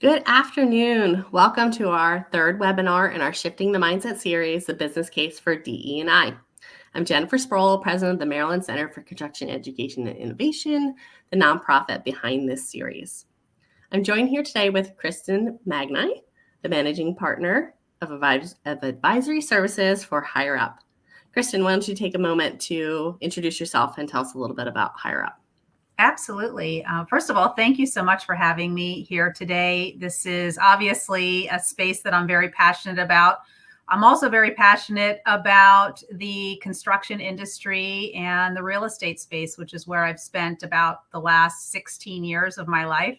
Good afternoon. Welcome to our third webinar in our Shifting the Mindset series, The Business Case for DE&I. I'm Jennifer Sproul, president of the Maryland Center for Construction Education and Innovation, the nonprofit behind this series. I'm joined here today with Kristen Magni, the managing partner of advisory services for Higher Up. Kristen, why don't you take a moment to introduce yourself and tell us a little bit about Higher Up? Absolutely. First of all, thank you so much for having me here today. This is obviously a space that I'm very passionate about. I'm also very passionate about the construction industry and the real estate space, which is where I've spent about the last 16 years of my life.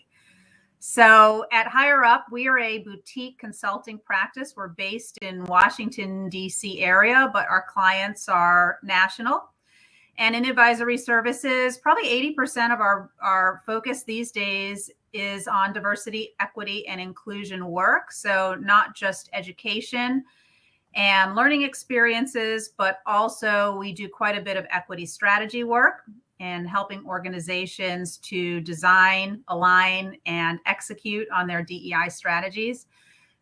So at Higher Up, we are a boutique consulting practice. We're based in Washington, D.C. area, but our clients are national. And in advisory services, probably 80% of our focus these days is on diversity, equity, and inclusion work. So not just education and learning experiences, but also we do quite a bit of equity strategy work and helping organizations to design, align, and execute on their DEI strategies.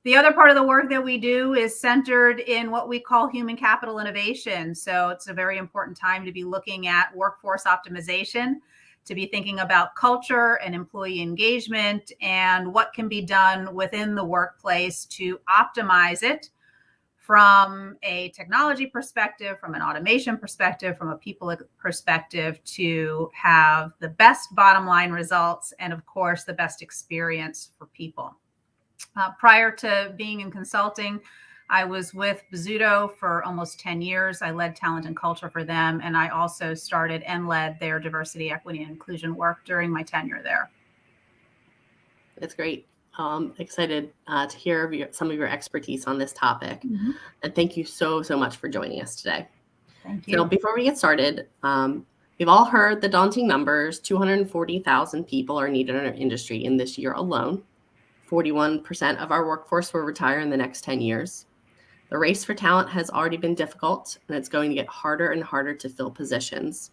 The other part of the work that we do is centered in what we call human capital innovation. So it's a very important time to be looking at workforce optimization, to be thinking about culture and employee engagement and what can be done within the workplace to optimize it from a technology perspective, from an automation perspective, from a people perspective, to have the best bottom line results and, of course, the best experience for people. Prior to being in consulting, I was with Bozzuto for almost 10 years. I led talent and culture for them, and I also started and led their diversity, equity, and inclusion work during my tenure there. That's great. Excited to hear some of your expertise on this topic. Mm-hmm. And thank you so much for joining us today. Thank you. So before we get started, we've all heard the daunting numbers. 240,000 people are needed in our industry in this year alone. 41% of our workforce will retire in the next 10 years. The race for talent has already been difficult, and it's going to get harder and harder to fill positions.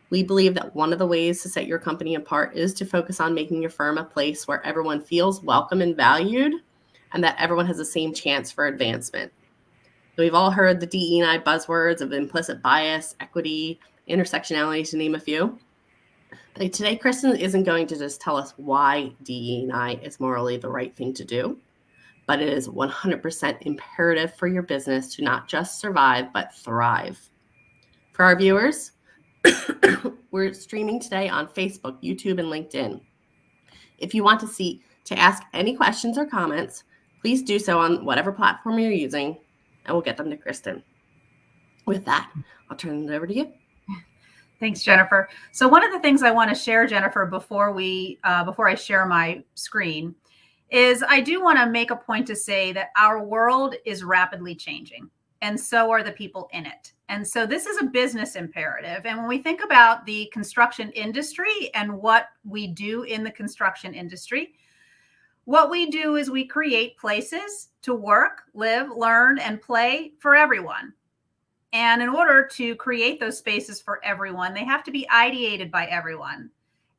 We believe that one of the ways to set your company apart is to focus on making your firm a place where everyone feels welcome and valued, and that everyone has the same chance for advancement. So we've all heard the DE&I buzzwords of implicit bias, equity, intersectionality, to name a few. But today, Kristen isn't going to just tell us why DE&I is morally the right thing to do, but it is 100% imperative for your business to not just survive, but thrive. For our viewers, we're streaming today on Facebook, YouTube, and LinkedIn. If you want to ask any questions or comments, please do so on whatever platform you're using, and we'll get them to Kristen. With that, I'll turn it over to you. Thanks, Jennifer. So one of the things I want to share, Jennifer, before I share my screen, is I do want to make a point to say that our world is rapidly changing, and so are the people in it. And so this is a business imperative. And when we think about the construction industry and what we do in the construction industry, what we do is we create places to work, live, learn, and play for everyone. And in order to create those spaces for everyone, they have to be ideated by everyone.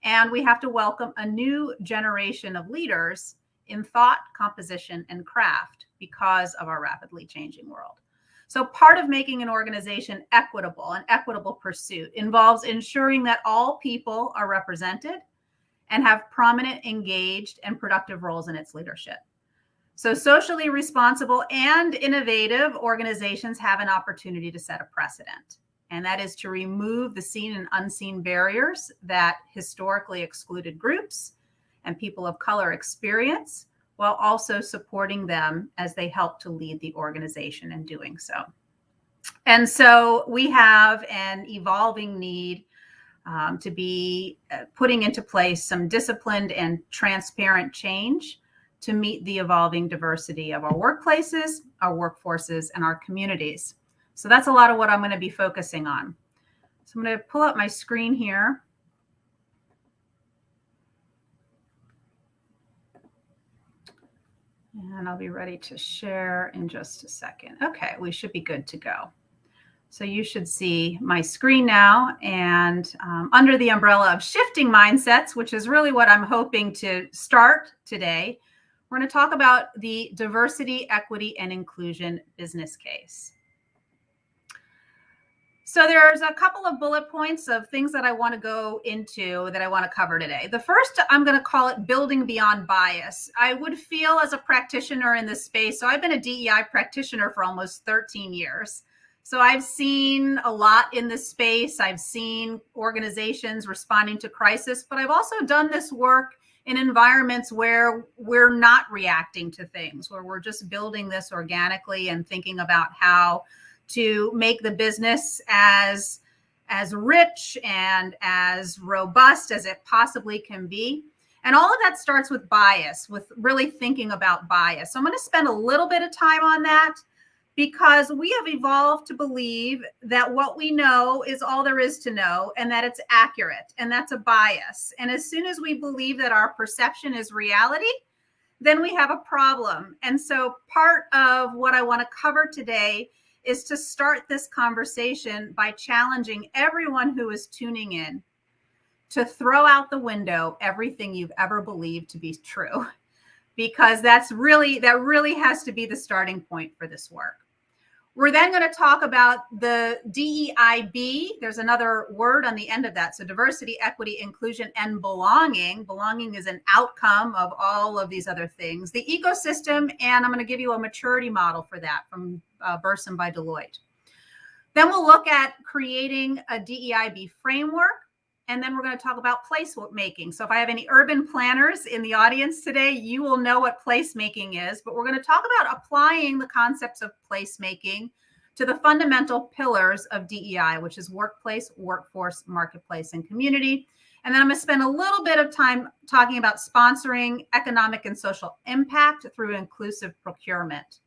And we have to welcome a new generation of leaders in thought, composition, and craft because of our rapidly changing world. So part of making an organization equitable, an equitable pursuit, involves ensuring that all people are represented and have prominent, engaged, and productive roles in its leadership. So socially responsible and innovative organizations have an opportunity to set a precedent, and that is to remove the seen and unseen barriers that historically excluded groups and people of color experience, while also supporting them as they help to lead the organization in doing so. And so we have an evolving need to be putting into place some disciplined and transparent change to meet the evolving diversity of our workplaces, our workforces, and our communities. So that's a lot of what I'm going to be focusing on. So I'm going to pull up my screen here. And I'll be ready to share in just a second. Okay, we should be good to go. So you should see my screen now, and under the umbrella of shifting mindsets, which is really what I'm hoping to start today, We're going to talk about the diversity, equity, and inclusion business case. So there's a couple of bullet points of things that I want to go into that I want to cover today. The first, I'm going to call it building beyond bias. I would feel as a practitioner in this space, so I've been a DEI practitioner for almost 13 years. So I've seen a lot in this space. I've seen organizations responding to crisis, but I've also done this work in environments where we're not reacting to things, where we're just building this organically and thinking about how to make the business as rich and as robust as it possibly can be. And all of that starts with bias, with really thinking about bias. So I'm going to spend a little bit of time on that because we have evolved to believe that what we know is all there is to know and that it's accurate, and that's a bias. And as soon as we believe that our perception is reality, then we have a problem. And so part of what I want to cover today is to start this conversation by challenging everyone who is tuning in to throw out the window everything you've ever believed to be true, because that really has to be the starting point for this work. We're then going to talk about the DEIB. There's another word on the end of that. So diversity, equity, inclusion, and belonging. Belonging is an outcome of all of these other things. The ecosystem, and I'm going to give you a maturity model for that from Burson by Deloitte. Then we'll look at creating a DEIB framework. And then we're going to talk about placemaking. So if I have any urban planners in the audience today, you will know what placemaking is. But we're going to talk about applying the concepts of placemaking to the fundamental pillars of DEI, which is workplace, workforce, marketplace, and community. And then I'm going to spend a little bit of time talking about sponsoring economic and social impact through inclusive procurement.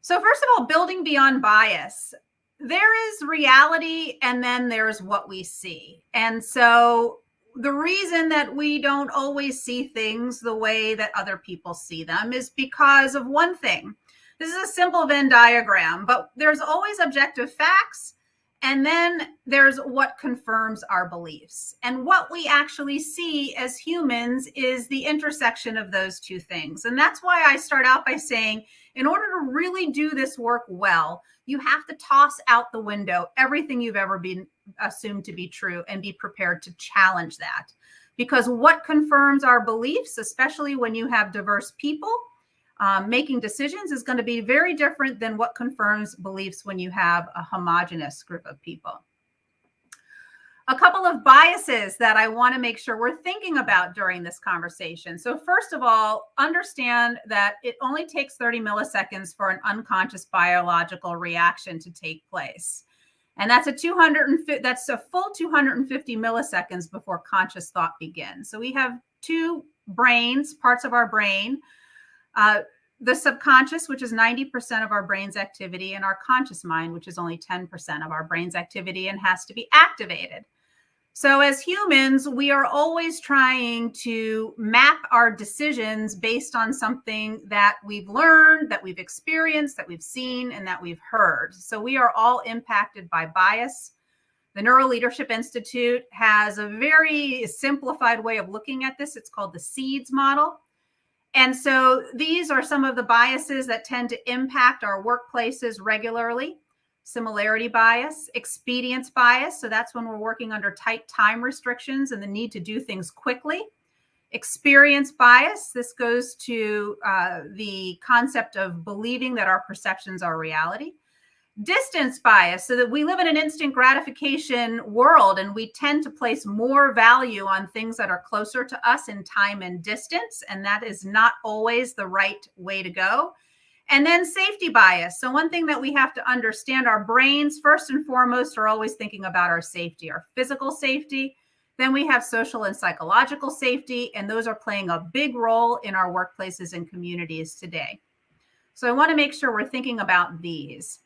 So first of all, building beyond bias. There is reality, and then there's what we see. And so the reason that we don't always see things the way that other people see them is because of one thing. This is a simple Venn diagram, but there's always objective facts, and then there's what confirms our beliefs. And what we actually see as humans is the intersection of those two things. And that's why I start out by saying, in order to really do this work well, you have to toss out the window everything you've ever been assumed to be true and be prepared to challenge that. Because what confirms our beliefs, especially when you have diverse people making decisions, is going to be very different than what confirms beliefs when you have a homogenous group of people. A couple of biases that I want to make sure we're thinking about during this conversation. So first of all, understand that it only takes 30 milliseconds for an unconscious biological reaction to take place. And that's a full 250 milliseconds before conscious thought begins. So we have two brains, parts of our brain, the subconscious, which is 90% of our brain's activity, and our conscious mind, which is only 10% of our brain's activity and has to be activated. So as humans, we are always trying to map our decisions based on something that we've learned, that we've experienced, that we've seen, and that we've heard. So we are all impacted by bias. The Neuroleadership Institute has a very simplified way of looking at this. It's called the SEEDS model. And so these are some of the biases that tend to impact our workplaces regularly. Similarity bias, expedience bias. So that's when we're working under tight time restrictions and the need to do things quickly. Experience bias. This goes to the concept of believing that our perceptions are reality. Distance bias, so that we live in an instant gratification world and we tend to place more value on things that are closer to us in time and distance. And that is not always the right way to go. And then safety bias. So one thing that we have to understand, our brains, first and foremost, are always thinking about our safety, our physical safety. Then we have social and psychological safety, and those are playing a big role in our workplaces and communities today. So I want to make sure we're thinking about these.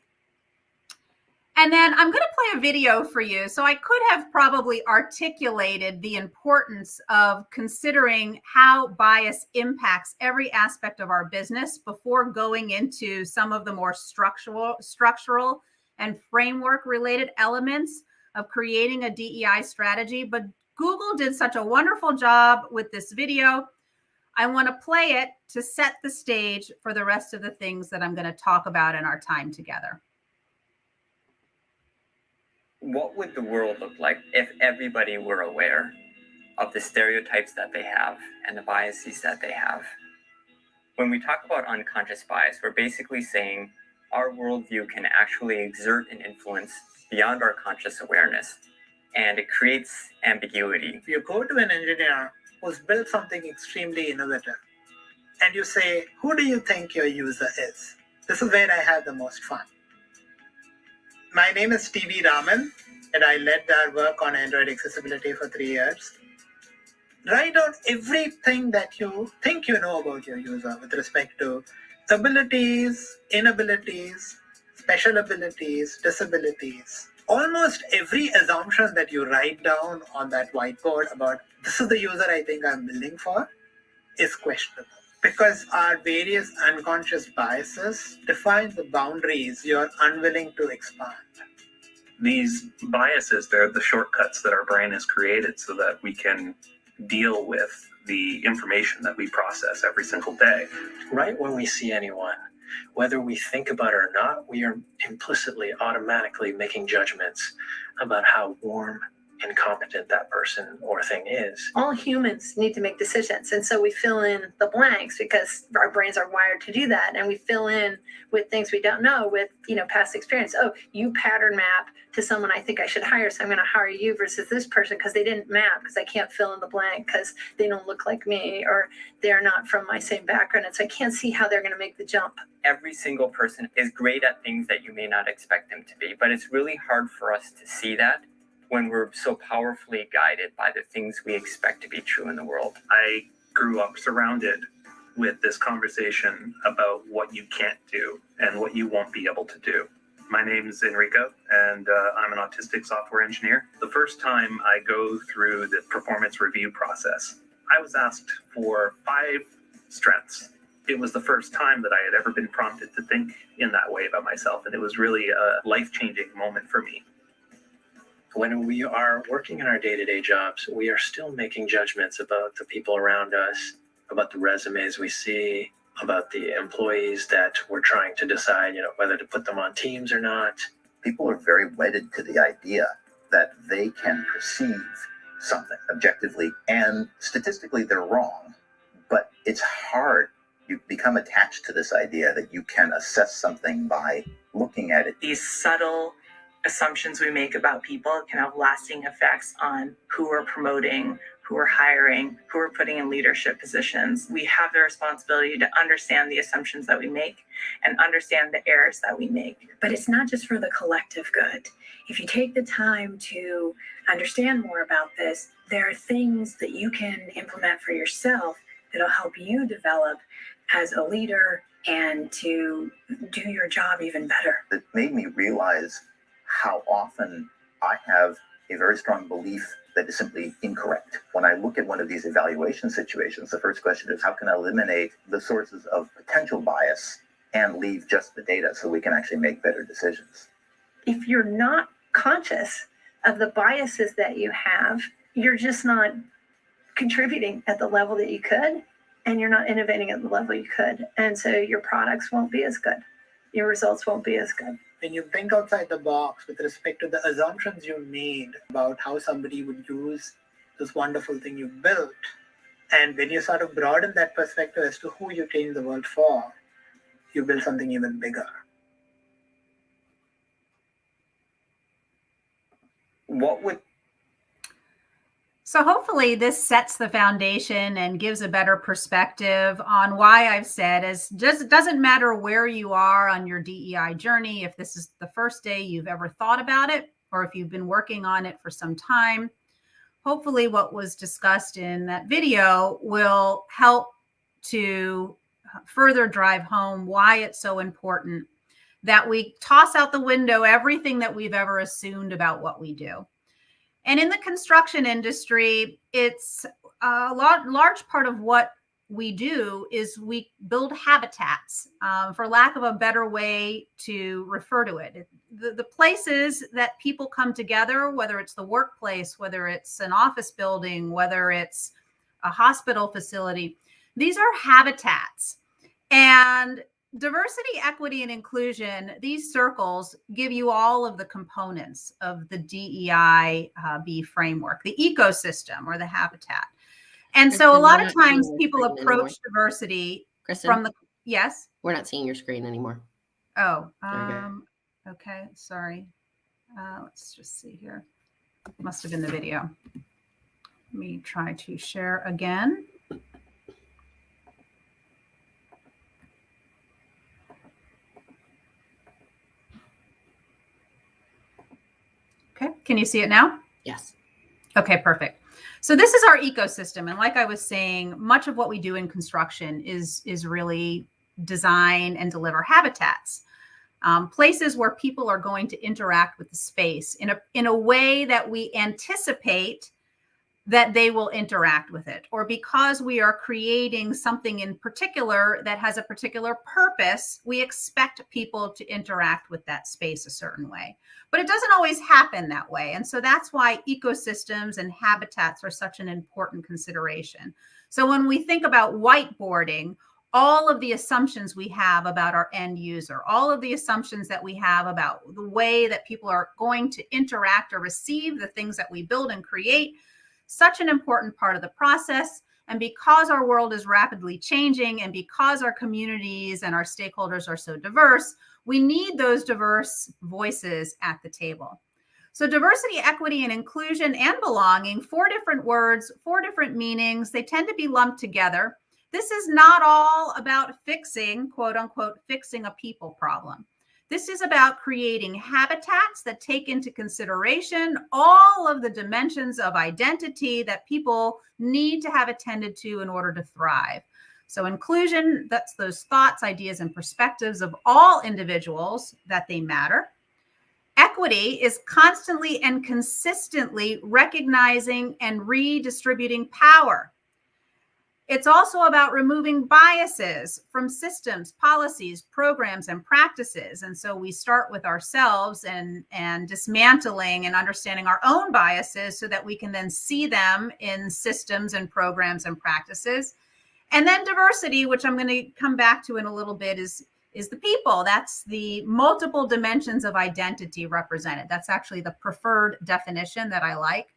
And then I'm going to play a video for you. So I could have probably articulated the importance of considering how bias impacts every aspect of our business before going into some of the more structural and framework related elements of creating a DEI strategy. But Google did such a wonderful job with this video. I want to play it to set the stage for the rest of the things that I'm going to talk about in our time together. What would the world look like if everybody were aware of the stereotypes that they have and the biases that they have? When we talk about unconscious bias, we're basically saying our worldview can actually exert an influence beyond our conscious awareness, and it creates ambiguity. If you go to an engineer who's built something extremely innovative, and you say, who do you think your user is? This is where I have the most fun. My name is TV Raman, and I led our work on Android accessibility for 3 years. Write down everything that you think you know about your user with respect to abilities, inabilities, special abilities, disabilities. Almost every assumption that you write down on that whiteboard about this is the user I think I'm building for is questionable, because our various unconscious biases define the boundaries you're unwilling to expand. These biases, they're the shortcuts that our brain has created so that we can deal with the information that we process every single day. Right when we see anyone, whether we think about it or not, we are implicitly, automatically making judgments about how warm and competent that person or thing is. All humans need to make decisions. And so we fill in the blanks because our brains are wired to do that. And we fill in with things we don't know with, past experience. Oh, you pattern map to someone I think I should hire. So I'm going to hire you versus this person because they didn't map, because I can't fill in the blank because they don't look like me or they're not from my same background. And so I can't see how they're going to make the jump. Every single person is great at things that you may not expect them to be, but it's really hard for us to see that when we're so powerfully guided by the things we expect to be true in the world. I grew up surrounded with this conversation about what you can't do and what you won't be able to do. My name's Enrico, and I'm an autistic software engineer. The first time I go through the performance review process, I was asked for 5 strengths. It was the first time that I had ever been prompted to think in that way about myself, and it was really a life-changing moment for me. When we are working in our day-to-day jobs, we are still making judgments about the people around us, about the resumes we see, about the employees that we're trying to decide, whether to put them on teams or not. People are very wedded to the idea that they can perceive something objectively, and statistically they're wrong. But it's hard. You become attached to this idea that you can assess something by looking at it. These subtle assumptions we make about people can have lasting effects on who we're promoting, who we're hiring, who we're putting in leadership positions. We have the responsibility to understand the assumptions that we make and understand the errors that we make. But it's not just for the collective good. If you take the time to understand more about this, there are things that you can implement for yourself that'll help you develop as a leader and to do your job even better. It made me realize how often I have a very strong belief that is simply incorrect. When I look at one of these evaluation situations, the first question is, how can I eliminate the sources of potential bias and leave just the data so we can actually make better decisions? If you're not conscious of the biases that you have, you're just not contributing at the level that you could, and you're not innovating at the level you could. And so your products won't be as good. Your results won't be as good. When you think outside the box with respect to the assumptions you made about how somebody would use this wonderful thing you built, and when you sort of broaden that perspective as to who you change the world for, you build something even bigger. So hopefully this sets the foundation and gives a better perspective on why I've said it doesn't matter where you are on your DEI journey, if this is the first day you've ever thought about it, or if you've been working on it for some time. Hopefully what was discussed in that video will help to further drive home why it's so important that we toss out the window everything that we've ever assumed about what we do. And in the construction industry, it's a large part of what we do is we build habitats, for lack of a better way to refer to it. The places that people come together, whether it's the workplace, whether it's an office building, whether it's a hospital facility, These are habitats. And diversity, equity, and inclusion, these circles give you all of the components of the DEI framework, the ecosystem or the habitat. And so a lot of times people approach diversity from the, yes? We're not seeing your screen anymore. Oh, okay, sorry. Let's just see here. Must have been the video. Let me try to share again. Okay, can you see it now? Yes. Okay, perfect. So this is our ecosystem. And like I was saying, much of what we do in construction is really design and deliver habitats, places where people are going to interact with the space in a way that we anticipate that they will interact with it, or because we are creating something in particular that has a particular purpose, we expect people to interact with that space a certain way. But it doesn't always happen that way. And so that's why ecosystems and habitats are such an important consideration. So when we think about whiteboarding, all of the assumptions we have about our end user, all of the assumptions that we have about the way that people are going to interact or receive the things that we build and create, such an important part of the process. And because our world is rapidly changing and because our communities and our stakeholders are so diverse, we need those diverse voices at the table. So diversity, equity, and inclusion and belonging, 4 different words, 4 different meanings. They tend to be lumped together. This is not all about fixing, quote unquote, fixing a people problem. This is about creating habitats that take into consideration all of the dimensions of identity that people need to have attended to in order to thrive. So inclusion, that's those thoughts, ideas, and perspectives of all individuals that they matter. Equity is constantly and consistently recognizing and redistributing power. It's also about removing biases from systems, policies, programs, and practices. And so we start with ourselves and dismantling and understanding our own biases so that we can then see them in systems and programs and practices. And then diversity, which I'm going to come back to in a little bit, is the people. That's the multiple dimensions of identity represented. That's actually the preferred definition that I like.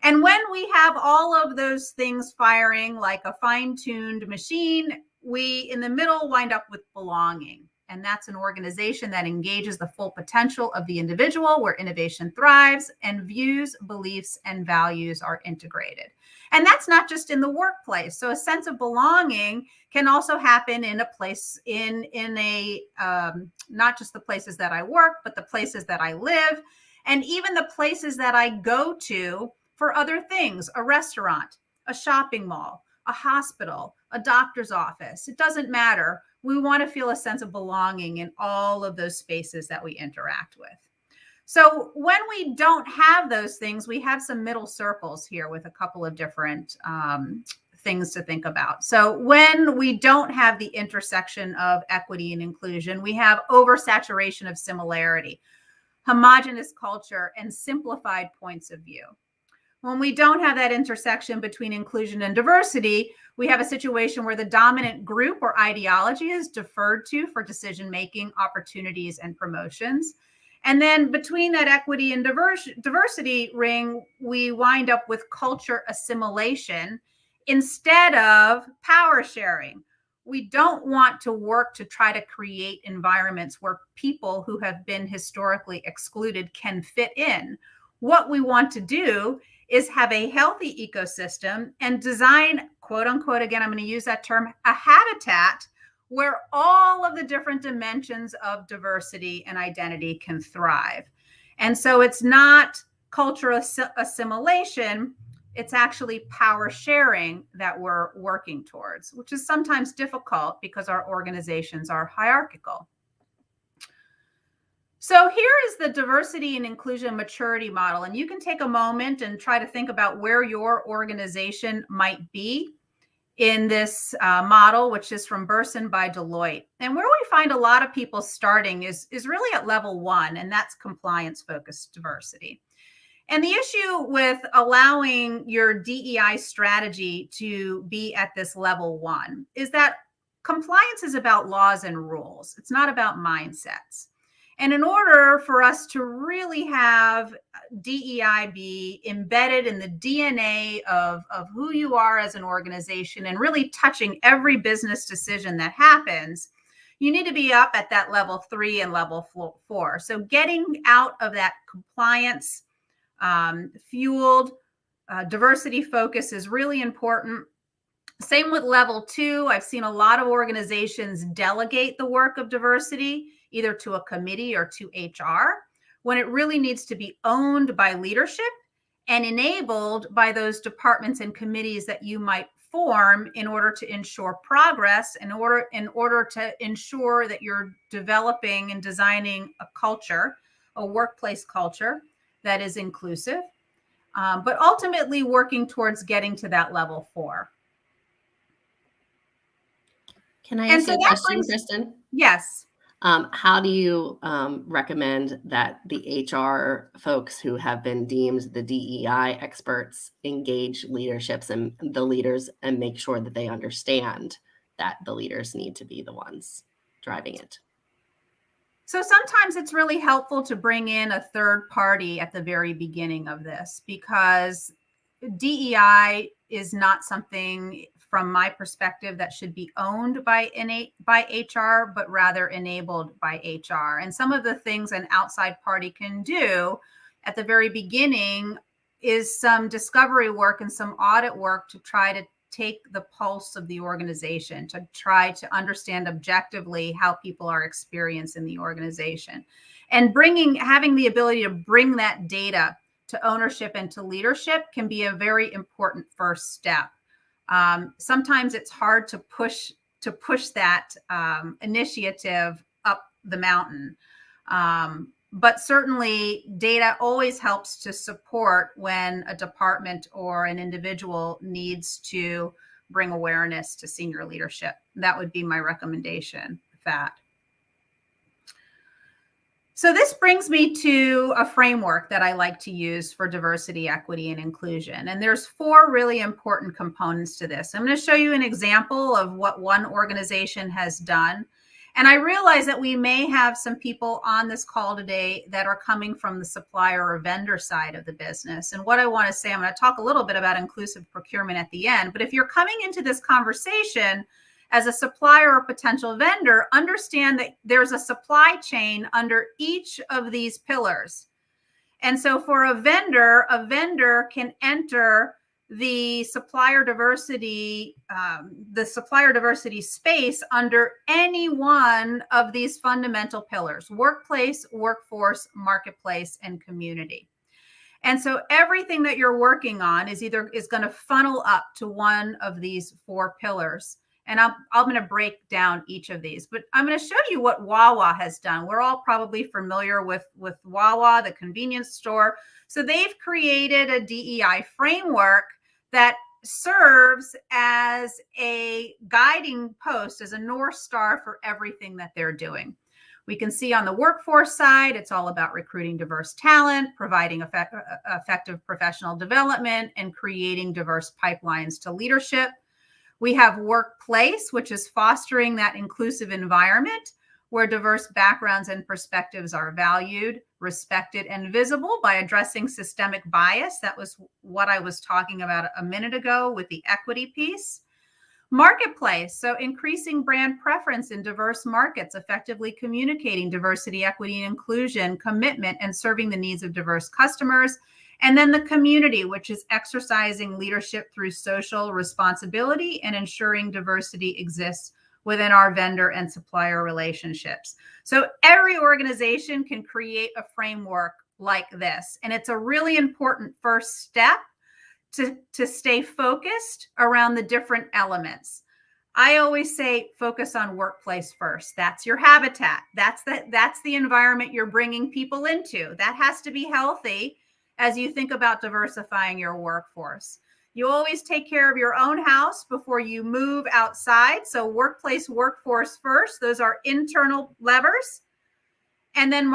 And when we have all of those things firing like a fine-tuned machine, we in the middle wind up with belonging. And that's an organization that engages the full potential of the individual, where innovation thrives and views, beliefs, and values are integrated. And that's not just in the workplace. So a sense of belonging can also happen in a place, not just the places that I work, but the places that I live, and even the places that I go to for other things, a restaurant, a shopping mall, a hospital, a doctor's office. It doesn't matter. We want to feel a sense of belonging in all of those spaces that we interact with. So when we don't have those things, we have some middle circles here with a couple of different things to think about. So when we don't have the intersection of equity and inclusion, we have oversaturation of similarity, homogeneous culture, and simplified points of view. When we don't have that intersection between inclusion and diversity, we have a situation where the dominant group or ideology is deferred to for decision-making, opportunities, and promotions. And then between that equity and diversity ring, we wind up with culture assimilation instead of power sharing. We don't want to work to try to create environments where people who have been historically excluded can fit in. What we want to do is have a healthy ecosystem and design, quote unquote, again, I'm going to use that term, a habitat where all of the different dimensions of diversity and identity can thrive. And so it's not cultural assimilation, it's actually power sharing that we're working towards, which is sometimes difficult because our organizations are hierarchical. So here is the diversity and inclusion maturity model. And you can take a moment and try to think about where your organization might be in this model, which is from Burson by Deloitte. And where we find a lot of people starting is really at level 1, and that's compliance-focused diversity. And the issue with allowing your DEI strategy to be at this level 1 is that compliance is about laws and rules. It's not about mindsets. And in order for us to really have DEI be embedded in the DNA of who you are as an organization and really touching every business decision that happens, you need to be up at that level 3 and level 4. So getting out of that compliance fueled diversity focus is really important. Same with level 2. I've seen a lot of organizations delegate the work of diversity either to a committee or to HR, when it really needs to be owned by leadership and enabled by those departments and committees that you might form in order to ensure progress, in order to ensure that you're developing and designing a culture, a workplace culture that is inclusive, but ultimately working towards getting to that level 4. Can I ask you a question, Kristen? Yes. How do you recommend that the HR folks who have been deemed the DEI experts engage leaderships and the leaders and make sure that they understand that the leaders need to be the ones driving it? So sometimes it's really helpful to bring in a third party at the very beginning of this, because DEI is not something, from my perspective, that should be owned by HR, but rather enabled by HR. And some of the things an outside party can do at the very beginning is some discovery work and some audit work to try to take the pulse of the organization, to try to understand objectively how people are experiencing the organization. And having the ability to bring that data to ownership and to leadership can be a very important first step. Sometimes it's hard to push that initiative up the mountain. But certainly data always helps to support when a department or an individual needs to bring awareness to senior leadership. That would be my recommendation with that. So this brings me to a framework that I like to use for diversity, equity, and inclusion. And there's 4 really important components to this. I'm going to show you an example of what one organization has done. And I realize that we may have some people on this call today that are coming from the supplier or vendor side of the business. And what I want to say, I'm going to talk a little bit about inclusive procurement at the end. But if you're coming into this conversation as a supplier or potential vendor, understand that there's a supply chain under each of these pillars. And so for a vendor can enter the supplier diversity space under any one of these fundamental pillars: workplace, workforce, marketplace, and community. And so everything that you're working on is going to funnel up to one of these 4 pillars. And I'm going to break down each of these, but I'm going to show you what Wawa has done. We're all probably familiar with Wawa, the convenience store. So they've created a DEI framework that serves as a guiding post, as a North Star for everything that they're doing. We can see on the workforce side, it's all about recruiting diverse talent, providing effective professional development, and creating diverse pipelines to leadership. We have workplace, which is fostering that inclusive environment where diverse backgrounds and perspectives are valued, respected, and visible by addressing systemic bias. That was what I was talking about a minute ago with the equity piece. Marketplace, so increasing brand preference in diverse markets, effectively communicating diversity, equity, and inclusion, commitment, and serving the needs of diverse customers. And then the community, which is exercising leadership through social responsibility and ensuring diversity exists within our vendor and supplier relationships. So every organization can create a framework like this. And it's a really important first step to stay focused around the different elements. I always say focus on workplace first. That's your habitat. That's the environment you're bringing people into. That has to be healthy as you think about diversifying your workforce. You always take care of your own house before you move outside. So workplace, workforce first. Those are internal levers. And then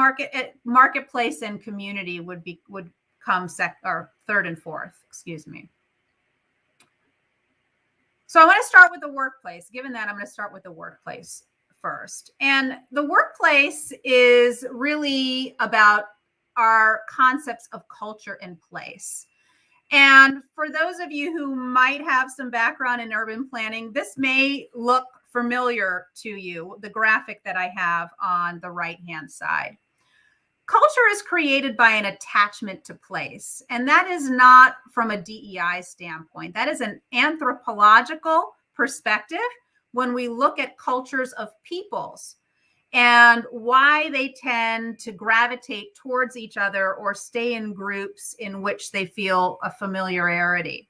marketplace and community would come third and fourth, excuse me. So I want to start with the workplace. Given that, I'm going to start with the workplace first. And the workplace is really about our concepts of culture and place. And for those of you who might have some background in urban planning, this may look familiar to you, the graphic that I have on the right-hand side. Culture is created by an attachment to place, and that is not from a DEI standpoint. That is an anthropological perspective when we look at cultures of peoples and why they tend to gravitate towards each other or stay in groups in which they feel a familiarity.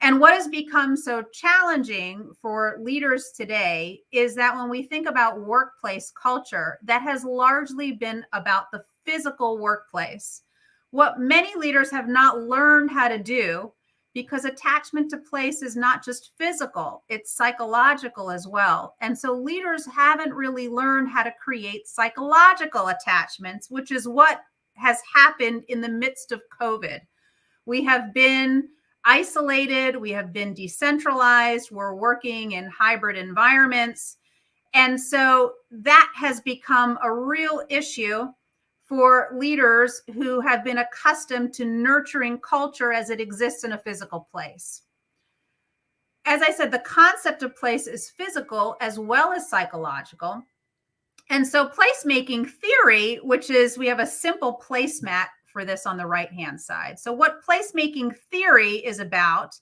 And what has become so challenging for leaders today is that when we think about workplace culture, that has largely been about the physical workplace. What many leaders have not learned how to do, because attachment to place is not just physical, it's psychological as well. And so leaders haven't really learned how to create psychological attachments, which is what has happened in the midst of COVID. We have been isolated, we have been decentralized, we're working in hybrid environments. And so that has become a real issue for leaders who have been accustomed to nurturing culture as it exists in a physical place. As I said, the concept of place is physical as well as psychological. And so placemaking theory, which is, we have a simple placemat for this on the right-hand side. So what placemaking theory is about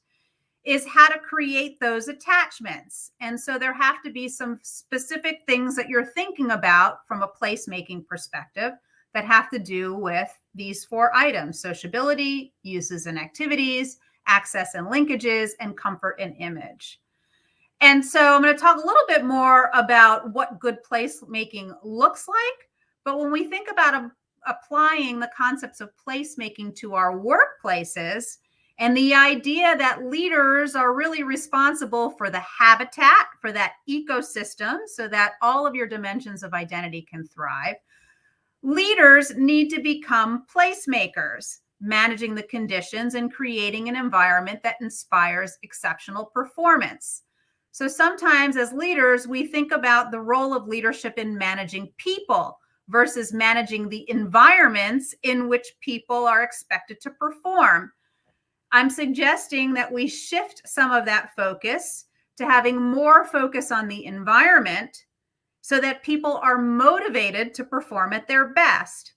is how to create those attachments. And so there have to be some specific things that you're thinking about from a placemaking perspective that have to do with these 4 items: sociability, uses and activities, access and linkages, and comfort and image. And so I'm going to talk a little bit more about what good placemaking looks like. But when we think about applying the concepts of placemaking to our workplaces, and the idea that leaders are really responsible for the habitat, for that ecosystem, so that all of your dimensions of identity can thrive, leaders need to become placemakers, managing the conditions and creating an environment that inspires exceptional performance. So sometimes as leaders, we think about the role of leadership in managing people versus managing the environments in which people are expected to perform. I'm suggesting that we shift some of that focus to having more focus on the environment so that people are motivated to perform at their best.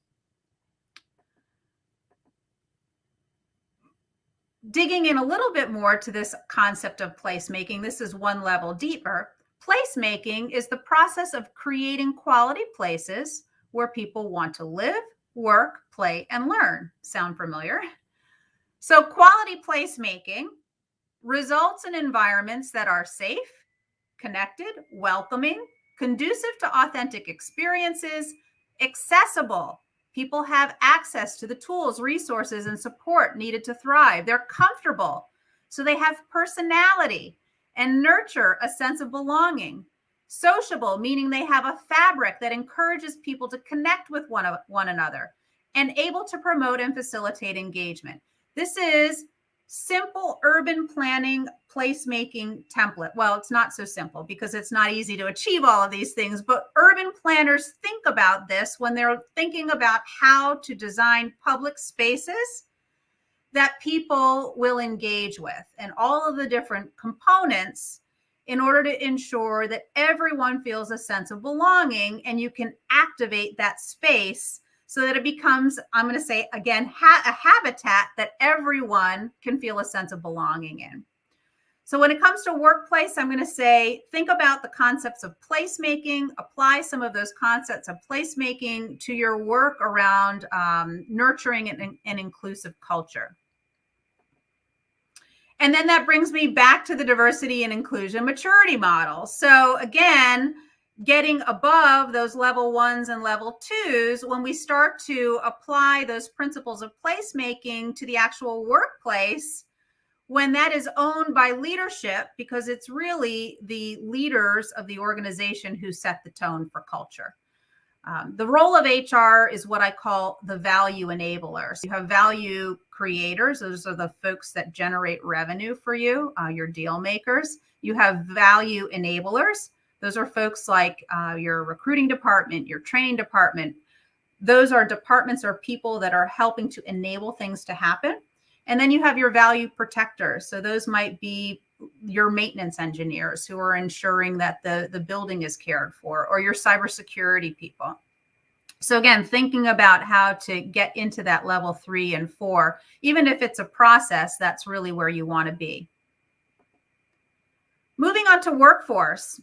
Digging in a little bit more to this concept of placemaking, this is one level deeper. Placemaking is the process of creating quality places where people want to live, work, play, and learn. Sound familiar? So quality placemaking results in environments that are safe, connected, welcoming, conducive to authentic experiences, accessible. People have access to the tools, resources, and support needed to thrive. They're comfortable, so they have personality and nurture a sense of belonging. Sociable, meaning they have a fabric that encourages people to connect with one another, and able to promote and facilitate engagement. This is simple urban planning placemaking template. Well, it's not so simple because it's not easy to achieve all of these things, but urban planners think about this when they're thinking about how to design public spaces that people will engage with, and all of the different components in order to ensure that everyone feels a sense of belonging, and you can activate that space so that it becomes, I'm going to say again, a habitat that everyone can feel a sense of belonging in. So when it comes to workplace, I'm going to say, think about the concepts of placemaking, apply some of those concepts of placemaking to your work around nurturing an inclusive culture. And then that brings me back to the diversity and inclusion maturity model. So again, getting above those level 1s and level 2s, when we start to apply those principles of placemaking to the actual workplace, when that is owned by leadership, because it's really the leaders of the organization who set the tone for culture. The role of HR is what I call the value enablers. You have value creators. Those are the folks that generate revenue for you, your deal makers. You have value enablers. Those are folks like your recruiting department, your training department. Those are departments or people that are helping to enable things to happen. And then you have your value protectors. So those might be your maintenance engineers who are ensuring that the building is cared for, or your cybersecurity people. So again, thinking about how to get into that level 3 and 4, even if it's a process, that's really where you want to be. Moving on to workforce.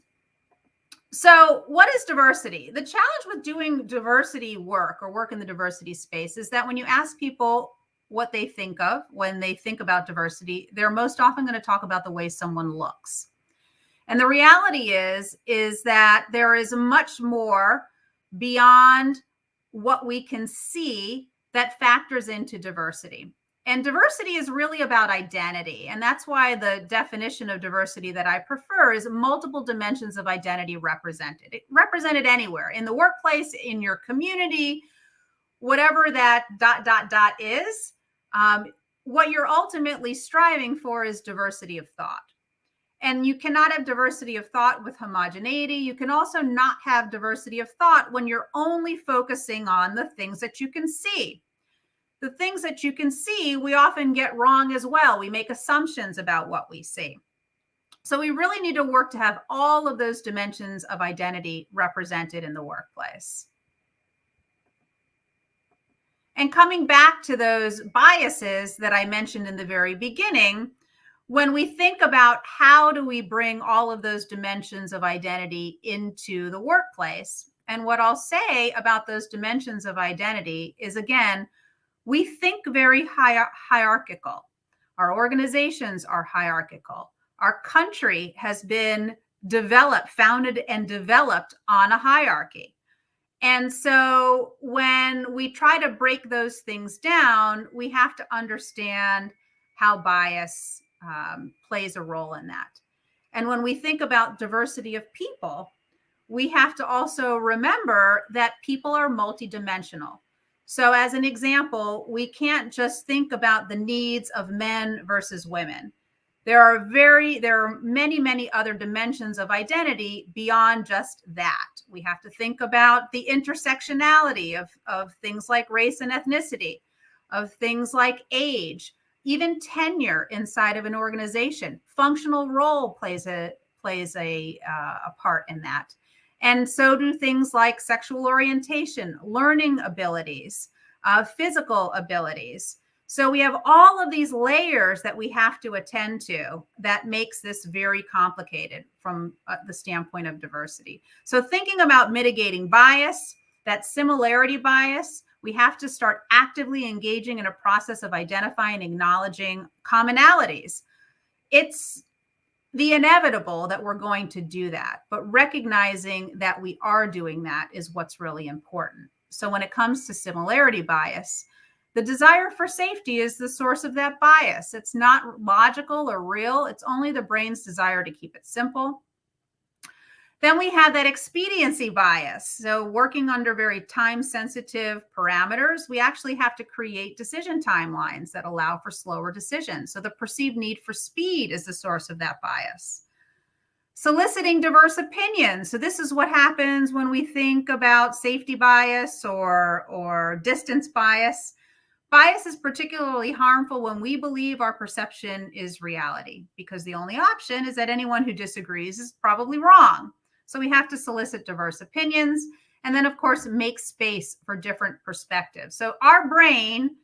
So what is diversity? The challenge with doing diversity work or work in the diversity space is that when you ask people what they think of when they think about diversity, they're most often going to talk about the way someone looks. And the reality is that there is much more beyond what we can see that factors into diversity. And diversity is really about identity. And that's why the definition of diversity that I prefer is multiple dimensions of identity represented. Represented anywhere, in the workplace, in your community, whatever that ... is. What you're ultimately striving for is diversity of thought. And you cannot have diversity of thought with homogeneity. You can also not have diversity of thought when you're only focusing on the things that you can see. The things that you can see, we often get wrong as well. We make assumptions about what we see. So we really need to work to have all of those dimensions of identity represented in the workplace. And coming back to those biases that I mentioned in the very beginning, when we think about how do we bring all of those dimensions of identity into the workplace, and what I'll say about those dimensions of identity is, again, we think very hierarchical. Our organizations are hierarchical. Our country has been founded and developed on a hierarchy. And so when we try to break those things down, we have to understand how bias plays a role in that. And when we think about diversity of people, we have to also remember that people are multidimensional. So as an example, we can't just think about the needs of men versus women. There are many, many other dimensions of identity beyond just that. We have to think about the intersectionality of things like race and ethnicity, of things like age, even tenure inside of an organization. Functional role plays a part in that. And so do things like sexual orientation, learning abilities, physical abilities. So we have all of these layers that we have to attend to that makes this very complicated from the standpoint of diversity. So thinking about mitigating bias, that similarity bias, we have to start actively engaging in a process of identifying and acknowledging commonalities. It's the inevitable that we're going to do that, but recognizing that we are doing that is what's really important. So when it comes to similarity bias, the desire for safety is the source of that bias. It's not logical or real. It's only the brain's desire to keep it simple. Then we have that expediency bias. So working under very time-sensitive parameters, we actually have to create decision timelines that allow for slower decisions. So the perceived need for speed is the source of that bias. Soliciting diverse opinions. So this is what happens when we think about safety bias or distance bias. Bias is particularly harmful when we believe our perception is reality, because the only option is that anyone who disagrees is probably wrong. So we have to solicit diverse opinions and then, of course, make space for different perspectives. So our brain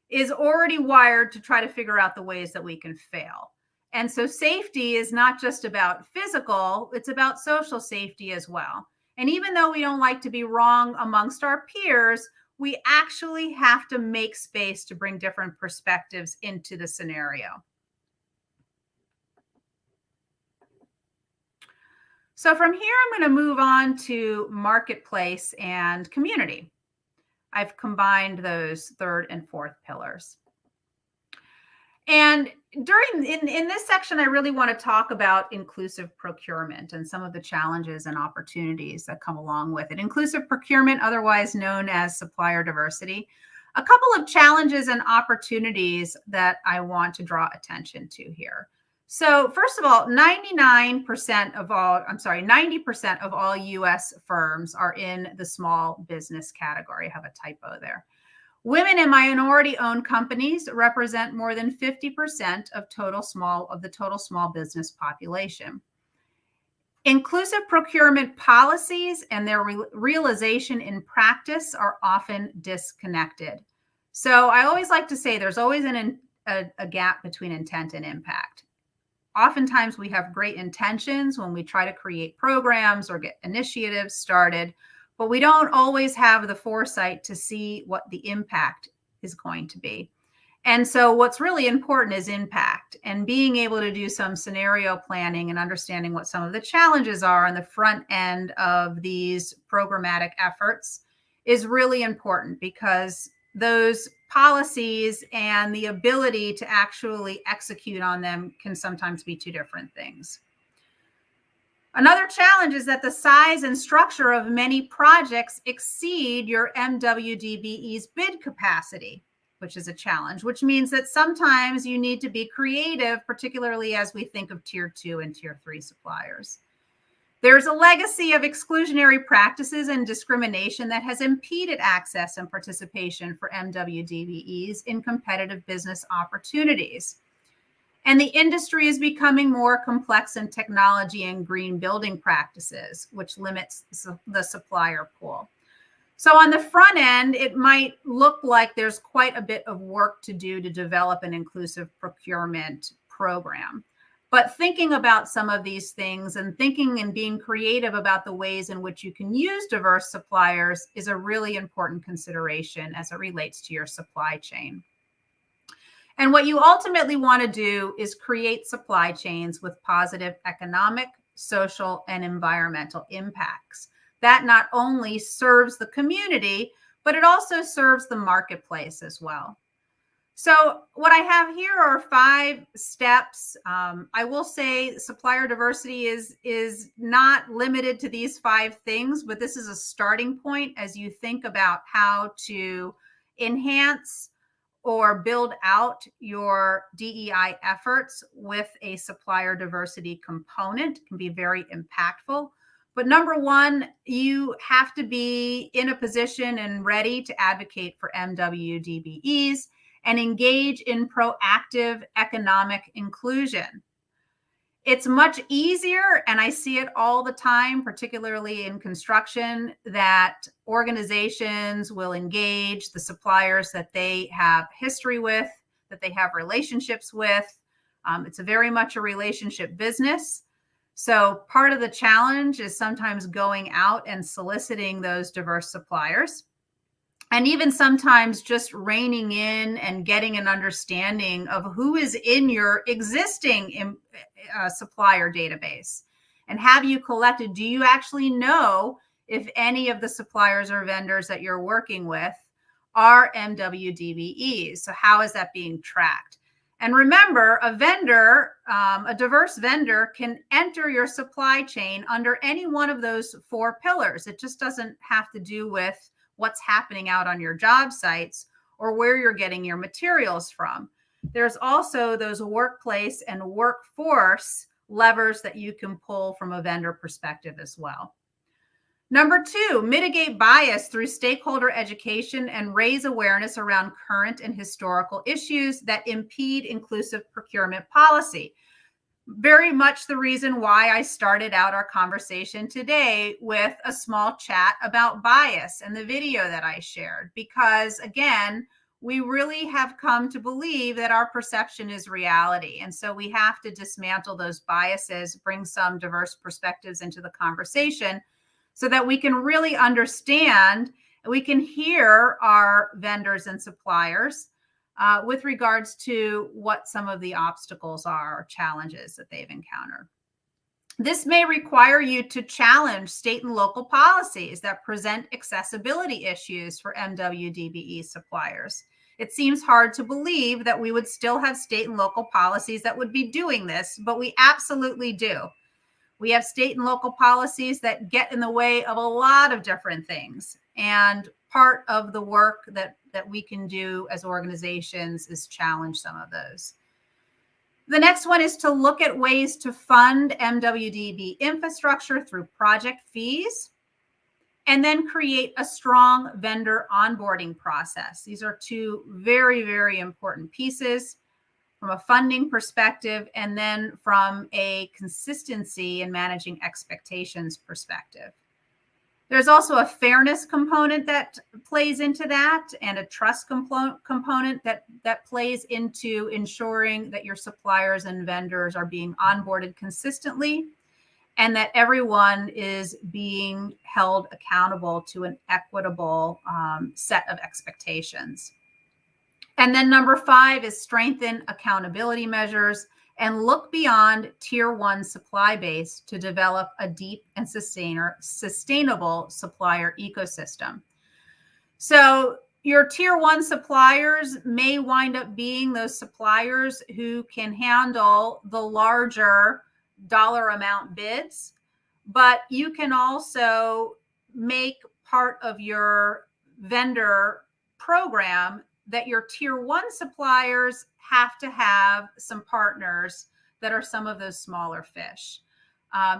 is already wired to try to figure out the ways that we can fail. And so safety is not just about physical, it's about social safety as well. And even though we don't like to be wrong amongst our peers, we actually have to make space to bring different perspectives into the scenario. So from here, I'm going to move on to marketplace and community. I've combined those third and fourth pillars. And in this section, I really want to talk about inclusive procurement and some of the challenges and opportunities that come along with it. Inclusive procurement, otherwise known as supplier diversity. A couple of challenges and opportunities that I want to draw attention to here. So first of all, 90% of all US firms are in the small business category. I have a typo there. Women and minority-owned companies represent more than 50% of the total small business population. Inclusive procurement policies and their realization in practice are often disconnected. So I always like to say there's always a gap between intent and impact. Oftentimes we have great intentions when we try to create programs or get initiatives started, but we don't always have the foresight to see what the impact is going to be. And so what's really important is impact, and being able to do some scenario planning and understanding what some of the challenges are on the front end of these programmatic efforts is really important, because those policies and the ability to actually execute on them can sometimes be two different things. Another challenge is that the size and structure of many projects exceed your MWDBE's bid capacity, which is a challenge, which means that sometimes you need to be creative, particularly as we think of tier 2 and tier 3 suppliers. There's a legacy of exclusionary practices and discrimination that has impeded access and participation for MWDBEs in competitive business opportunities. And the industry is becoming more complex in technology and green building practices, which limits the supplier pool. So on the front end, it might look like there's quite a bit of work to do to develop an inclusive procurement program. But thinking about some of these things and thinking and being creative about the ways in which you can use diverse suppliers is a really important consideration as it relates to your supply chain. And what you ultimately want to do is create supply chains with positive economic, social, and environmental impacts. That not only serves the community, but it also serves the marketplace as well. So what I have here are 5 steps. I will say supplier diversity is not limited to these 5 things, but this is a starting point as you think about how to enhance or build out your DEI efforts with a supplier diversity component. It can be very impactful. But number 1, you have to be in a position and ready to advocate for MWDBEs and engage in proactive economic inclusion. It's much easier, and I see it all the time, particularly in construction, that organizations will engage the suppliers that they have history with, that they have relationships with. It's very much a relationship business. So part of the challenge is sometimes going out and soliciting those diverse suppliers. And even sometimes just reining in and getting an understanding of who is in your existing supplier database. And have you collected, do you actually know if any of the suppliers or vendors that you're working with are MWDBEs? So how is that being tracked? And remember, a vendor, a diverse vendor can enter your supply chain under any one of those 4 pillars. It just doesn't have to do with what's happening out on your job sites or where you're getting your materials from. There's also those workplace and workforce levers that you can pull from a vendor perspective as well. Number 2, mitigate bias through stakeholder education and raise awareness around current and historical issues that impede inclusive procurement policy. Very much the reason why I started out our conversation today with a small chat about bias and the video that I shared, because again, we really have come to believe that our perception is reality. And so we have to dismantle those biases, bring some diverse perspectives into the conversation so that we can really understand, we can hear our vendors and suppliers with regards to what some of the obstacles are or challenges that they've encountered. This may require you to challenge state and local policies that present accessibility issues for MWDBE suppliers. It seems hard to believe that we would still have state and local policies that would be doing this, but we absolutely do. We have state and local policies that get in the way of a lot of different things. And part of the work that we can do as organizations is challenge some of those. The next one is to look at ways to fund MWDB infrastructure through project fees, and then create a strong vendor onboarding process. These are two very, very important pieces from a funding perspective, and then from a consistency in managing expectations perspective. There's also a fairness component that plays into that, and a trust component that plays into ensuring that your suppliers and vendors are being onboarded consistently, and that everyone is being held accountable to an equitable set of expectations. And then number 5 is strengthen accountability measures and look beyond tier 1 supply base to develop a deep and sustainable supplier ecosystem. So your tier 1 suppliers may wind up being those suppliers who can handle the larger dollar amount bids, but you can also make part of your vendor program that your tier 1 suppliers have to have some partners that are some of those smaller fish.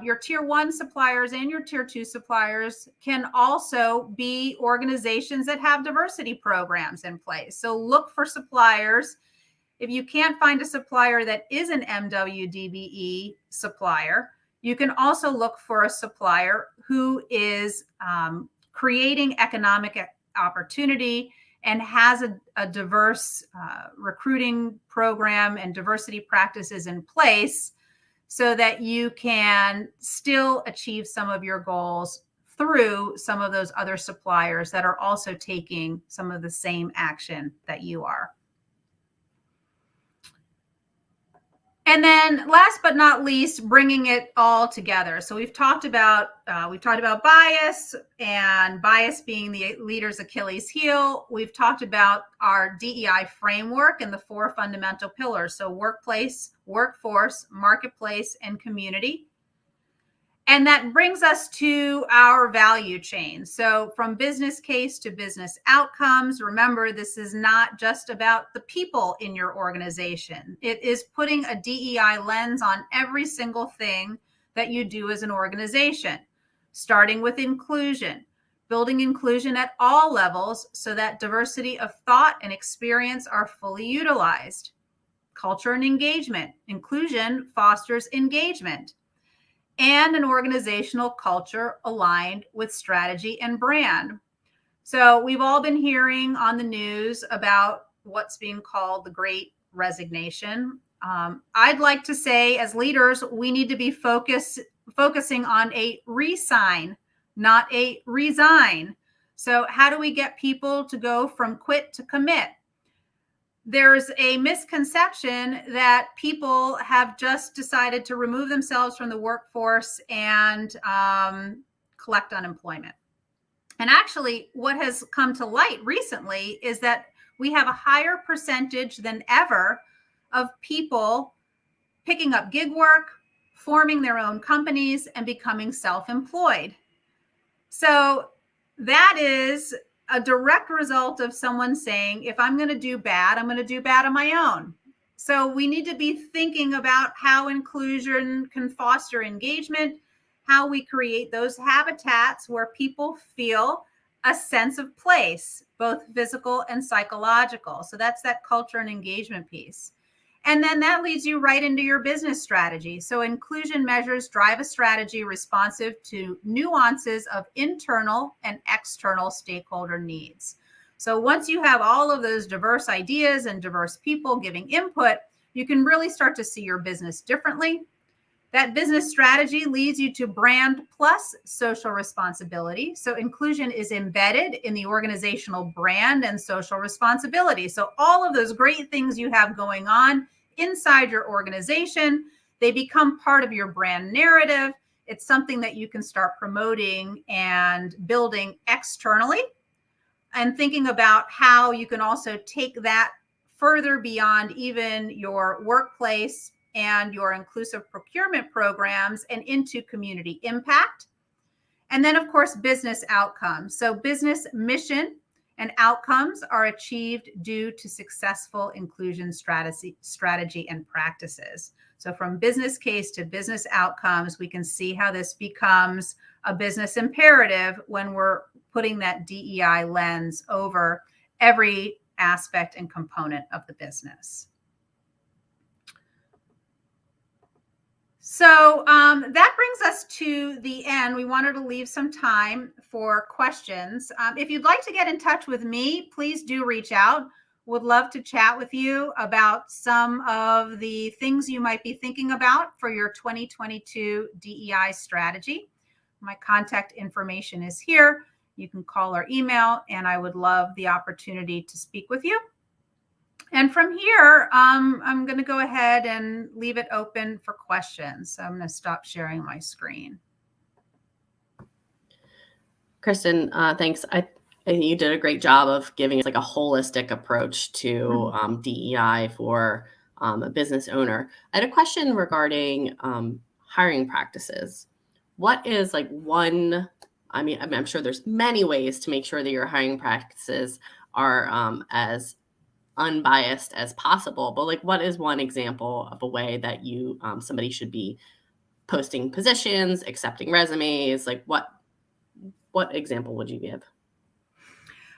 Your tier 1 suppliers and your tier 2 suppliers can also be organizations that have diversity programs in place. So look for suppliers. If you can't find a supplier that is an MWDBE supplier, you can also look for a supplier who is creating economic opportunity and has a diverse recruiting program and diversity practices in place, so that you can still achieve some of your goals through some of those other suppliers that are also taking some of the same action that you are. And then last but not least, bringing it all together. So we've talked about bias, and bias being the leader's Achilles heel. We've talked about our DEI framework and the 4 fundamental pillars. So workplace, workforce, marketplace, and community. And that brings us to our value chain. So from business case to business outcomes, remember, this is not just about the people in your organization. It is putting a DEI lens on every single thing that you do as an organization, starting with inclusion, building inclusion at all levels so that diversity of thought and experience are fully utilized. Culture and engagement. Inclusion fosters engagement. And an organizational culture aligned with strategy and brand. So we've all been hearing on the news about what's being called the Great Resignation. I'd like to say, as leaders, we need to be focusing on a resign, not a resign. So how do we get people to go from quit to commit? There's a misconception that people have just decided to remove themselves from the workforce and collect unemployment. And actually, what has come to light recently is that we have a higher percentage than ever of people picking up gig work, forming their own companies, and becoming self-employed. So that is a direct result of someone saying, if I'm going to do bad, I'm going to do bad on my own. So we need to be thinking about how inclusion can foster engagement, how we create those habitats where people feel a sense of place, both physical and psychological. So that's that culture and engagement piece. And then that leads you right into your business strategy. So inclusion measures drive a strategy responsive to nuances of internal and external stakeholder needs. So once you have all of those diverse ideas and diverse people giving input, you can really start to see your business differently. That business strategy leads you to brand plus social responsibility. So inclusion is embedded in the organizational brand and social responsibility. So all of those great things you have going on inside your organization, they become part of your brand narrative. It's something that you can start promoting and building externally. and thinking about how you can also take that further beyond even your workplace and your inclusive procurement programs and into community impact. And then, of course, business outcomes. So business mission and outcomes are achieved due to successful inclusion strategy and practices. So from business case to business outcomes, we can see how this becomes a business imperative when we're putting that DEI lens over every aspect and component of the business. So that brings us to the end. We wanted to leave some time for questions. If you'd like to get in touch with me, please do reach out. Would love to chat with you about some of the things you might be thinking about for your 2022 DEI strategy. My contact information is here. You can call or email, and I would love the opportunity to speak with you. And from here, I'm going to go ahead and leave it open for questions. So I'm going to stop sharing my screen. Kristen, thanks. I think you did a great job of giving us like a holistic approach to DEI for a business owner. I had a question regarding hiring practices. What is like one, I'm sure there's many ways to make sure that your hiring practices are as unbiased as possible, but like what is one example of a way that you somebody should be posting positions, accepting resumes? Like what example would you give?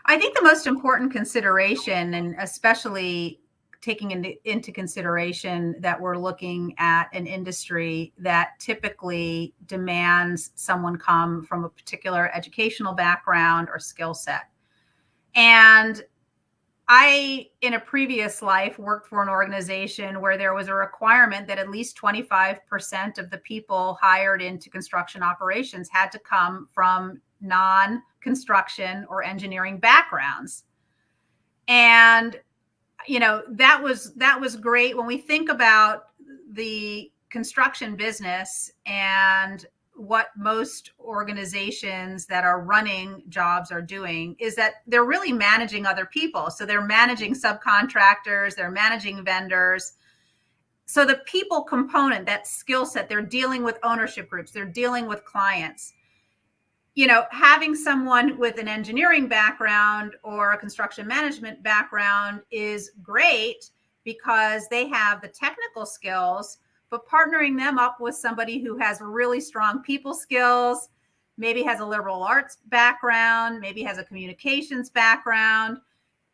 I think the most important consideration, and especially taking into consideration that we're looking at an industry that typically demands someone come from a particular educational background or skill set. And I, in a previous life, worked for an organization where there was a requirement that at least 25% of the people hired into construction operations had to come from non-construction or engineering backgrounds. And, you know, that was great. When we think about the construction business and what most organizations that are running jobs are doing is that they're really managing other people. So they're managing subcontractors, they're managing vendors. So the people component, that skill set, they're dealing with ownership groups, they're dealing with clients. You know, having someone with an engineering background or a construction management background is great because they have the technical skills, but partnering them up with somebody who has really strong people skills, maybe has a liberal arts background, maybe has a communications background.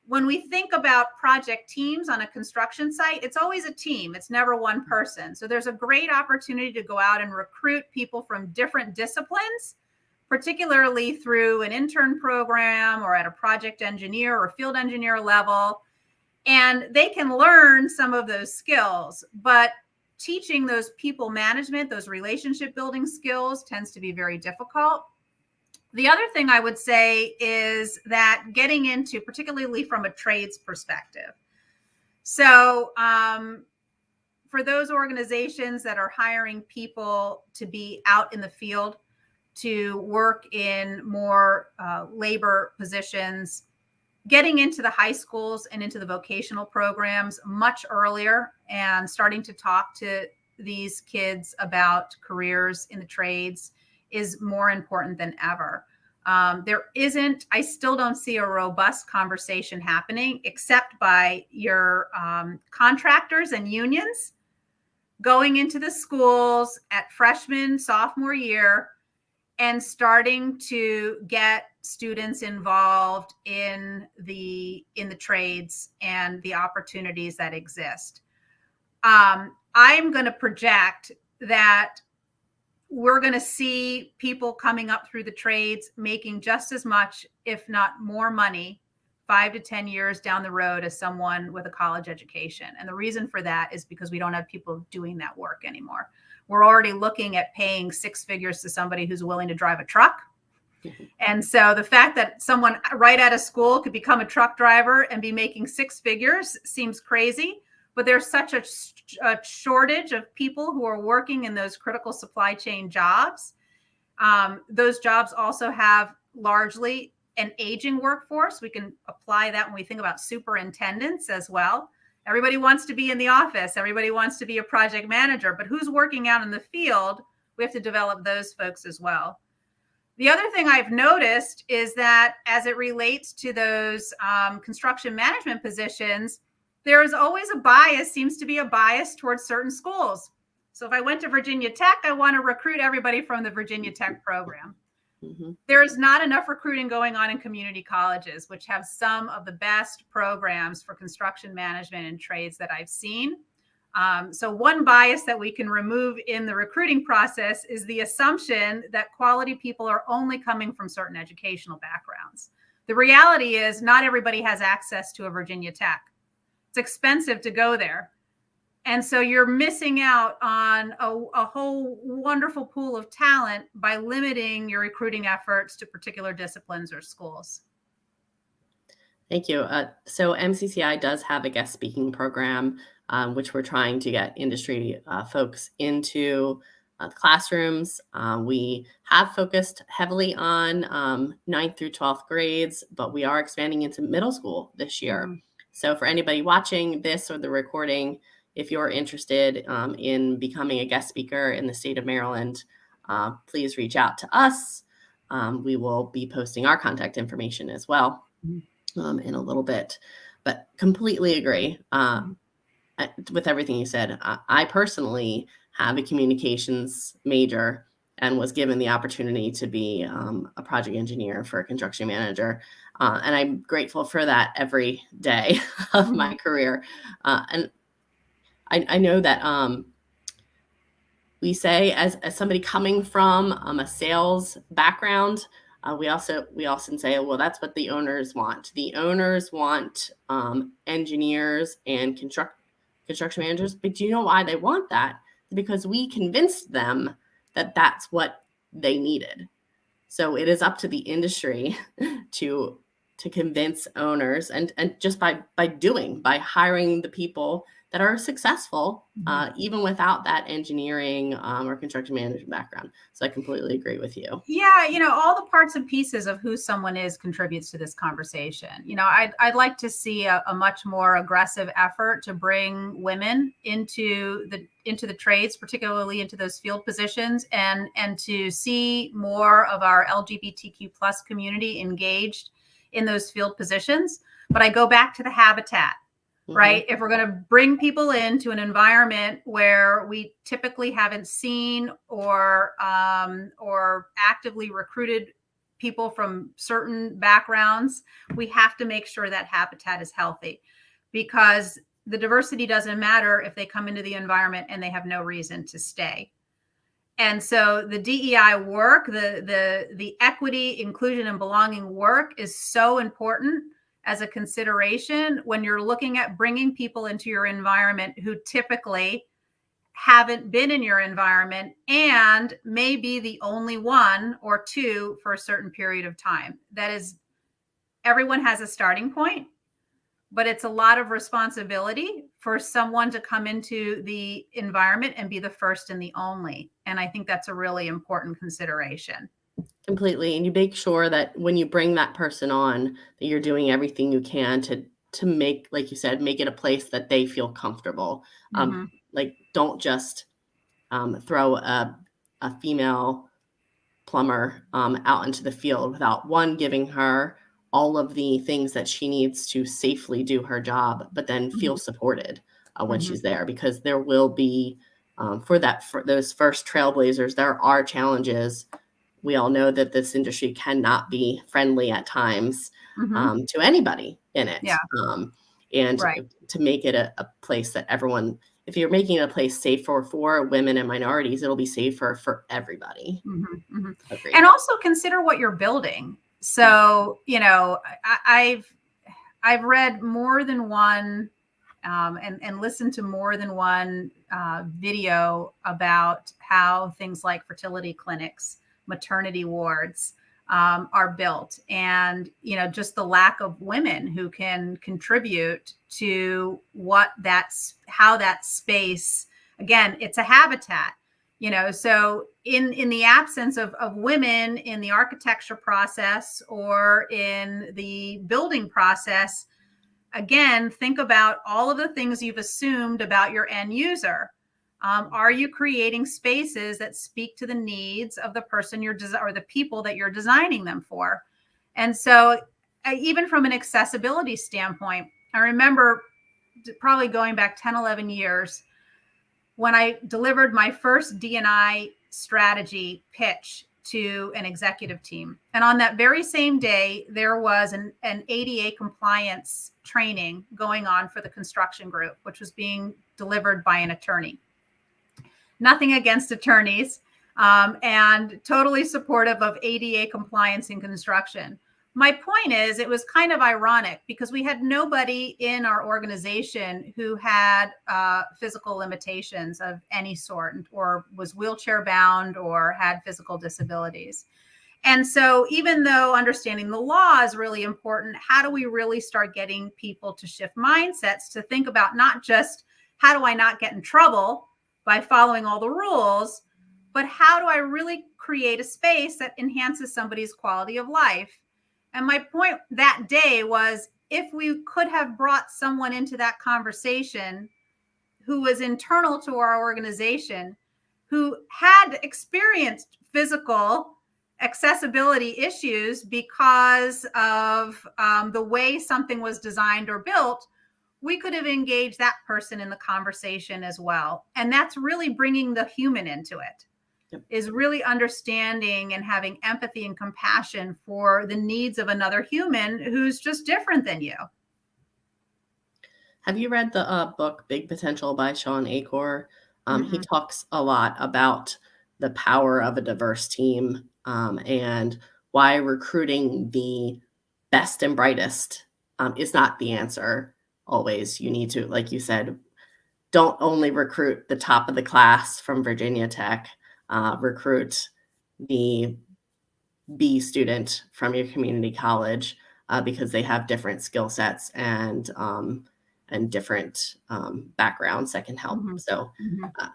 When we think about project teams on a construction site, it's always a team. It's never one person. So there's a great opportunity to go out and recruit people from different disciplines, particularly through an intern program or at a project engineer or field engineer level. And they can learn some of those skills, but teaching those people management, those relationship building skills tends to be very difficult. The other thing I would say is that getting into, particularly from a trades perspective. So for those organizations that are hiring people to be out in the field, to work in more labor positions, getting into the high schools and into the vocational programs much earlier and starting to talk to these kids about careers in the trades is more important than ever. I still don't see a robust conversation happening except by your contractors and unions going into the schools at freshman, sophomore year and starting to get students involved in the trades and the opportunities that exist. I'm going to project that we're going to see people coming up through the trades making just as much, if not more money, 5 to 10 years down the road as someone with a college education. And the reason for that is because we don't have people doing that work anymore. We're already looking at paying 6 figures to somebody who's willing to drive a truck. And so the fact that someone right out of school could become a truck driver and be making 6 figures seems crazy, but there's such a shortage of people who are working in those critical supply chain jobs. Those jobs also have largely an aging workforce. We can apply that when we think about superintendents as well. Everybody wants to be in the office. Everybody wants to be a project manager, but who's working out in the field? We have to develop those folks as well. The other thing I've noticed is that as it relates to those construction management positions, there's always a bias, seems to be a bias towards certain schools. So if I went to Virginia Tech, I want to recruit everybody from the Virginia Tech program. Mm-hmm. There's not enough recruiting going on in community colleges, which have some of the best programs for construction management and trades that I've seen. So one bias that we can remove in the recruiting process is the assumption that quality people are only coming from certain educational backgrounds. The reality is not everybody has access to a Virginia Tech. It's expensive to go there. And so you're missing out on a whole wonderful pool of talent by limiting your recruiting efforts to particular disciplines or schools. Thank you. So MCCI does have a guest speaking program, which we're trying to get industry folks into the classrooms. We have focused heavily on 9th through 12th grades, but we are expanding into middle school this year. Mm-hmm. So for anybody watching this or the recording, if you're interested in becoming a guest speaker in the state of Maryland, please reach out to us. We will be posting our contact information as well in a little bit, but completely agree with everything you said. I personally have a communications major and was given the opportunity to be a project engineer for a construction manager. And I'm grateful for that every day of my career. And I know that we say as somebody coming from a sales background, we often say, well, that's what the owners want. The owners want engineers and construction managers. But do you know why they want that? Because we convinced them that that's what they needed. So it is up to the industry to convince owners and just by hiring the people that are successful, even without that engineering or construction management background. So I completely agree with you. Yeah, all the parts and pieces of who someone is contributes to this conversation. I'd like to see a much more aggressive effort to bring women into the trades, particularly into those field positions, and to see more of our LGBTQ plus community engaged in those field positions. But I go back to the habitat. Right? If we're going to bring people into an environment where we typically haven't seen or actively recruited people from certain backgrounds, we have to make sure that habitat is healthy, because the diversity doesn't matter if they come into the environment and they have no reason to stay. And so the DEI work, the equity, inclusion, and belonging work is so important as a consideration when you're looking at bringing people into your environment who typically haven't been in your environment and may be the only one or two for a certain period of time. That is, everyone has a starting point, but it's a lot of responsibility for someone to come into the environment and be the first and the only. And I think that's a really important consideration. Completely. And you make sure that when you bring that person on, that you're doing everything you can to make, like you said, make it a place that they feel comfortable. Like, don't just throw a female plumber out into the field without giving her all of the things that she needs to safely do her job, but then feel supported when she's there, because there will be for those first trailblazers, there are challenges. We all know that this industry cannot be friendly at times to anybody in it. Yeah. To make it a place that everyone, if you're making it a place safer for women and minorities, it'll be safer for everybody. And also consider what you're building. So, I've read more than one and listened to more than one video about how things like fertility clinics, maternity wards are built, and just the lack of women who can contribute to how that space, again, it's a habitat. So in the absence of women in the architecture process or in the building process, again, think about all of the things you've assumed about your end user. Are you creating spaces that speak to the needs of the person or the people that you're designing them for? And so even from an accessibility standpoint, I remember probably going back 10, 11 years, when I delivered my first DE&I strategy pitch to an executive team. And on that very same day, there was an ADA compliance training going on for the construction group, which was being delivered by an attorney. Nothing against attorneys, and totally supportive of ADA compliance in construction. My point is, it was kind of ironic because we had nobody in our organization who had physical limitations of any sort or was wheelchair bound or had physical disabilities. And so even though understanding the law is really important, how do we really start getting people to shift mindsets to think about not just how do I not get in trouble by following all the rules, but how do I really create a space that enhances somebody's quality of life? And my point that day was, if we could have brought someone into that conversation who was internal to our organization, who had experienced physical accessibility issues because of the way something was designed or built, we could have engaged that person in the conversation as well. And that's really bringing the human into it. Is really understanding and having empathy and compassion for the needs of another human who's just different than you. Have you read the book Big Potential by Sean Acor? He talks a lot about the power of a diverse team and why recruiting the best and brightest is not the answer always. You need to, like you said, don't only recruit the top of the class from Virginia Tech. Recruit the B student from your community college because they have different skill sets and different backgrounds that can help. So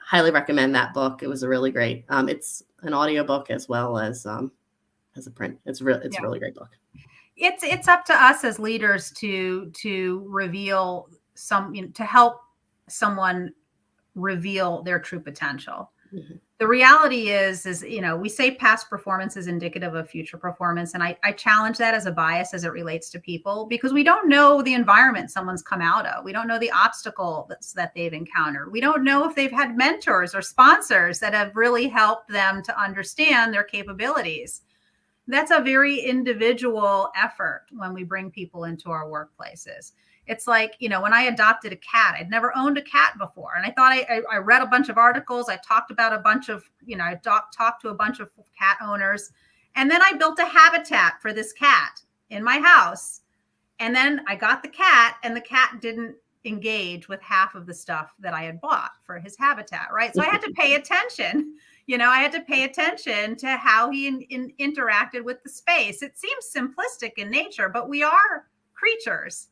highly recommend that book. It was a really great, it's an audiobook as well as a print. It's a really great book. It's up to us as leaders to reveal to help someone reveal their true potential. The reality is, we say past performance is indicative of future performance. And I challenge that as a bias as it relates to people, because we don't know the environment someone's come out of. We don't know the obstacle that they've encountered. We don't know if they've had mentors or sponsors that have really helped them to understand their capabilities. That's a very individual effort when we bring people into our workplaces. It's like, when I adopted a cat, I'd never owned a cat before. And I thought I read a bunch of articles. I talked about a bunch of, I talked to a bunch of cat owners. And then I built a habitat for this cat in my house. And then I got the cat, and the cat didn't engage with half of the stuff that I had bought for his habitat, right? So I had to pay attention. I had to pay attention to how he interacted with the space. It seems simplistic in nature, but we are creatures.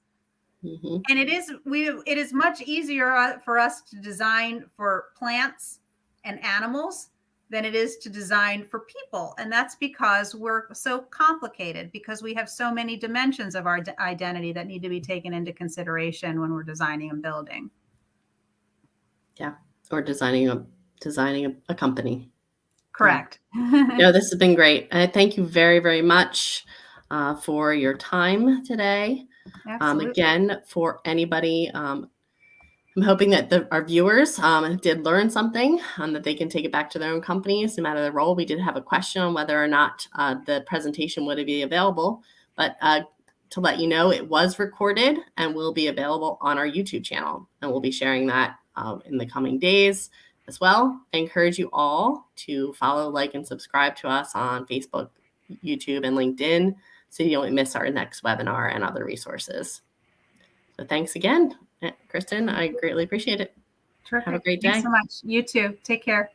And it is much easier for us to design for plants and animals than it is to design for people. And that's because we're so complicated, because we have so many dimensions of our identity that need to be taken into consideration when we're designing and building. Yeah. Or designing a company. Correct. This has been great. Thank you very, very much for your time today. Again, for anybody, I'm hoping that our viewers did learn something that they can take it back to their own companies, no matter the role. We did have a question on whether or not the presentation would be available, but to let you know, it was recorded and will be available on our YouTube channel, and we'll be sharing that in the coming days as well. I encourage you all to follow, like, and subscribe to us on Facebook, YouTube, and LinkedIn, so you don't miss our next webinar and other resources. So thanks again, Kristen. I greatly appreciate it. Terrific. Have a great day. Thanks so much. You too. Take care.